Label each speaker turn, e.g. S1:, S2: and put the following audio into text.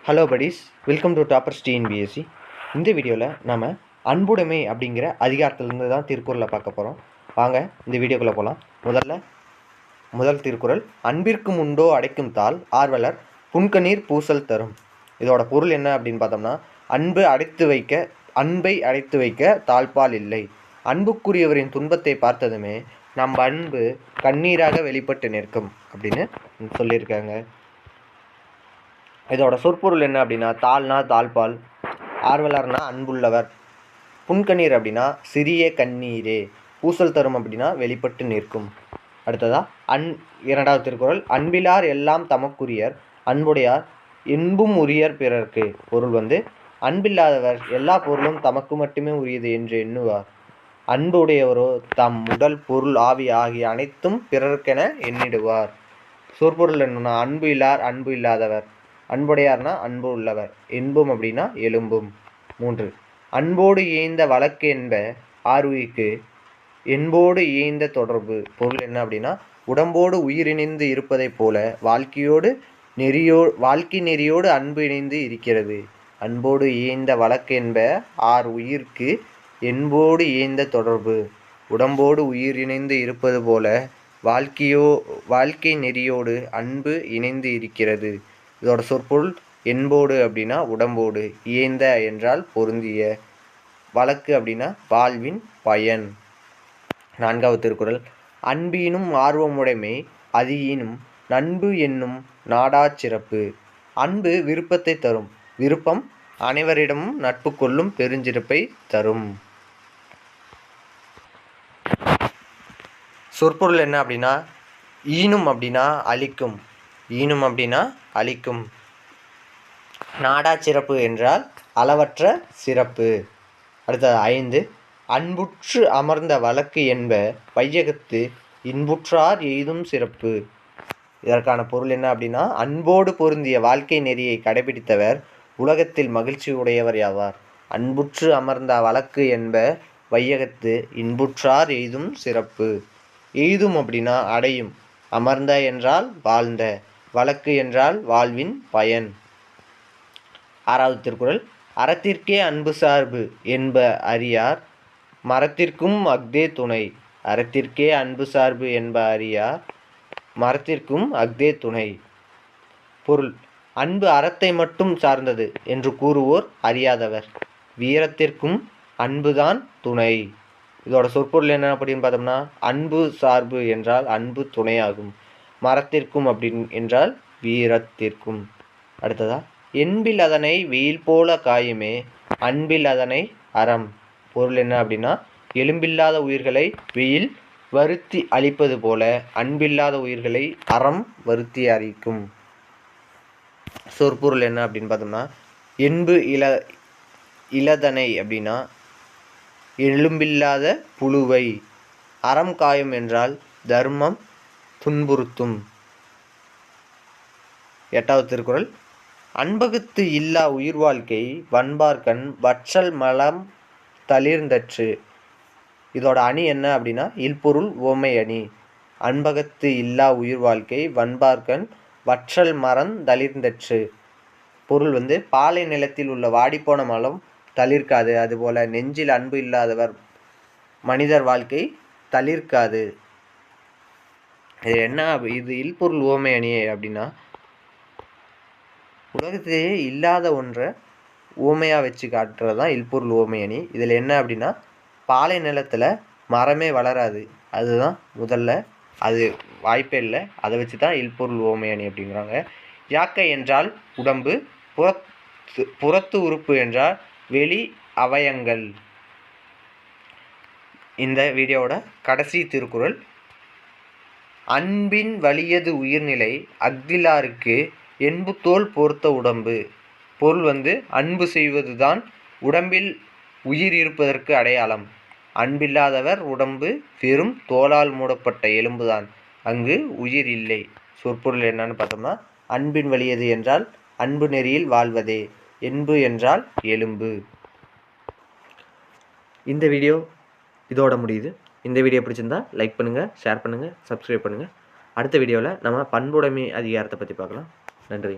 S1: Hello buddies, welcome to toppers TNPSC. இந்த வீடியோவில் நம்ம அன்புடைமை அப்படிங்கிற அதிகாரத்திலிருந்து தான் திருக்குறளை பார்க்க போகிறோம். வாங்க இந்த வீடியோக்குள்ளே போகலாம். முதல் திருக்குறள், அன்பிற்கும் உண்டோ அடைக்கும் தாள் ஆர்வலர் புன்கணீர் பூசல் தரும். இதோட பொருள் என்ன அப்படின்னு பார்த்தோம்னா, அன்பை அடைத்து வைக்க தாழ்பால் இல்லை. அன்புக்குரியவரின் துன்பத்தை பார்த்ததுமே நம்ம அன்பு கண்ணீராக வெளிப்பட்டு நிற்கும் அப்படின்னு சொல்லியிருக்காங்க. இதோட சொற்பொருள் என்ன அப்படின்னா, தாள்னா தாழ்பால், ஆர்வலர்னா அன்புள்ளவர், புன்கண்ணீர் அப்படின்னா சிறிய கண்ணீரே, பூசல் தரும் அப்படின்னா வெளிப்பட்டு நிற்கும். அடுத்ததா இரண்டாவது திருக்குறள், அன்பிலார் எல்லாம் தமக்குரியர் அன்புடையார் என்பும் உரியர் பிறர்க்கு. பொருள் அன்பில்லாதவர் எல்லா பொருளும் தமக்கு மட்டுமே உரியது என்று எண்ணுவார். அன்புடையவரோ தம் உடல் பொருள் ஆவி ஆகிய அனைத்தும் பிறர்க்கென எண்ணிடுவார். சொற்பொருள் என்னன்னா, அன்பு இல்லார் அன்பு இல்லாதவர், அன்புடையார்னா அன்பு உள்ளவர், என்பும் அப்படின்னா எலும்பும். 3, அன்போடு இயைந்த வழக்கு என்ப ஆர்விக்கு என்போடு இயைந்த தொடர்பு. பொருள் என்ன அப்படின்னா, உடம்போடு உயிரிணைந்து இருப்பதைப் போல வாழ்க்கை நெறியோடு அன்பு இணைந்து இருக்கிறது. அன்போடு இயைந்த வழக்கு என்ப உயிர்க்கு என்போடு இயைந்த தொடர்பு. உடம்போடு உயிரிணைந்து இருப்பது போல வாழ்க்கை நெறியோடு அன்பு இணைந்து இருக்கிறது. இதோட சொற்பொருள், என்போடு அப்படின்னா உடம்போடு, இயைந்த என்றால் பொருந்திய, வழக்கு அப்படின்னா வாழ்வின் பயன். 4வது திருக்குறள், அன்பீனும் ஆர்வமுடைமை அதியினும் நண்பு என்னும் நாடாச் சிறப்பு. அன்பு விருப்பத்தை தரும், விருப்பம் அனைவரிடமும் நட்பு கொள்ளும் பெருஞ்சிறப்பை தரும். சொற்பொருள் என்ன அப்படின்னா, ஈனும் அப்படின்னா அழிக்கும், ஈனும் அப்படின்னா அழிக்கும், நாடா சிறப்பு என்றால் அளவற்ற சிறப்பு. அடுத்தது 5, அன்புற்று அமர்ந்த வழக்கு என்ப வையகத்து இன்புற்றார் எய்தும் சிறப்பு. இதற்கான பொருள் என்ன அப்படின்னா, அன்போடு பொருந்திய வாழ்க்கை நெறியை கடைபிடித்தவர் உலகத்தில் மகிழ்ச்சி உடையவர் யாவார். அன்புற்று அமர்ந்த வழக்கு என்ப வையகத்து இன்புற்றார் எய்தும் சிறப்பு. எய்தும் அப்படின்னா அடையும், அமர்ந்த என்றால் வாழ்ந்த, வழக்கு என்றால் வாழ்வின் பயன். 6வது திருக்குறள், அறத்திற்கே அன்பு சார்பு என்ப அறியார் மரத்திற்கும் அஃதே துணை. அறத்திற்கே அன்பு சார்பு என்ப அறியார் மரத்திற்கும் அஃதே துணை. பொருள், அன்பு அறத்தை மட்டும் சார்ந்தது என்று கூறுவோர் அறியாதவர், வீரத்திற்கும் அன்புதான் துணை. இதோட சொற்பொருள் என்ன அப்படின்னு பார்த்தோம்னா, அன்பு சார்பு என்றால் அன்பு துணையாகும், மரத்திற்கும் அப்படின்னு என்றால் வீரத்திற்கும். அடுத்ததா, என்பில் அதனை வெயில் போல காயுமே அன்பில் அதனை அறம். பொருள் என்ன அப்படின்னா, எலும்பில்லாத உயிர்களை வெயில் வருத்தி அழிப்பது போல அன்பில்லாத உயிர்களை அறம் வருத்தி அழிக்கும். சொற்பொருள் என்ன அப்படின்னு பார்த்தோம்னா, என்பு இளதனை அப்படின்னா எலும்பில்லாத புழுவை, அறம் காயும் என்றால் தர்மம் துன்புறுத்தும். 8வது திருக்குறள், அன்பகத்து இல்லா உயிர் வாழ்க்கை வன்பார்கண் வற்றல் மலம் தளிர்ந்தற்று. இதோட அணி என்ன அப்படின்னா, இல்பொருள் ஓமை அணி. அன்பகத்து இல்லா உயிர் வாழ்க்கை வன்பார்கண் வற்றல் மரம் தளிர்ந்தற்று. பொருள் பாலை நிலத்தில் உள்ள வாடிப்போன மலம் தளிர்க்காது, அதுபோல நெஞ்சில் அன்பு இல்லாதவர் மனிதர் வாழ்க்கை தளிர்க்காது. இது என்ன, இது இல்பொருள் ஓமை அணி அப்படின்னா, உலகத்திலேயே இல்லாத ஒன்றை ஓமையாக வச்சு காட்டுறது தான் இல்பொருள் ஓமை அணி. இதில் என்ன அப்படின்னா, பாலை நிலத்தில் மரமே வளராது, அதுதான் முதல்ல, அது வாய்ப்பே இல்லை, அதை வச்சு தான் இல்பொருள் ஓமை அணி அப்படிங்கிறாங்க. யாக்கை என்றால் உடம்பு, புறத்து உறுப்பு என்றால் வெளி அவயங்கள். இந்த வீடியோவோட கடைசி திருக்குறள், அன்பின் வலியது உயிர்நிலை அஃதிலாருக்கு என்பு தோல் பொறுத்த உடம்பு. பொருள் அன்பு செய்வது தான் உடம்பில் உயிர் இருப்பதற்கு அடையாளம். அன்பில்லாதவர் உடம்பு வெறும் தோலால் மூடப்பட்ட எலும்புதான், அங்கு உயிர் இல்லை. சொற்பொருள் என்னன்னு பார்த்தோம்னா, அன்பின் வலியது என்றால் அன்பு நெறியில் வாழ்வதே, என்பு என்றால் எலும்பு. இந்த வீடியோ இதோட முடியுது. இந்த வீடியோ பிடிச்சிருந்தா லைக் பண்ணுங்கள், ஷேர் பண்ணுங்கள், சப்ஸ்கிரைப் பண்ணுங்கள். அடுத்த வீடியோவில் நம்ம பண்புடைமை அதிகாரத்தை பற்றி பார்க்கலாம். நன்றி.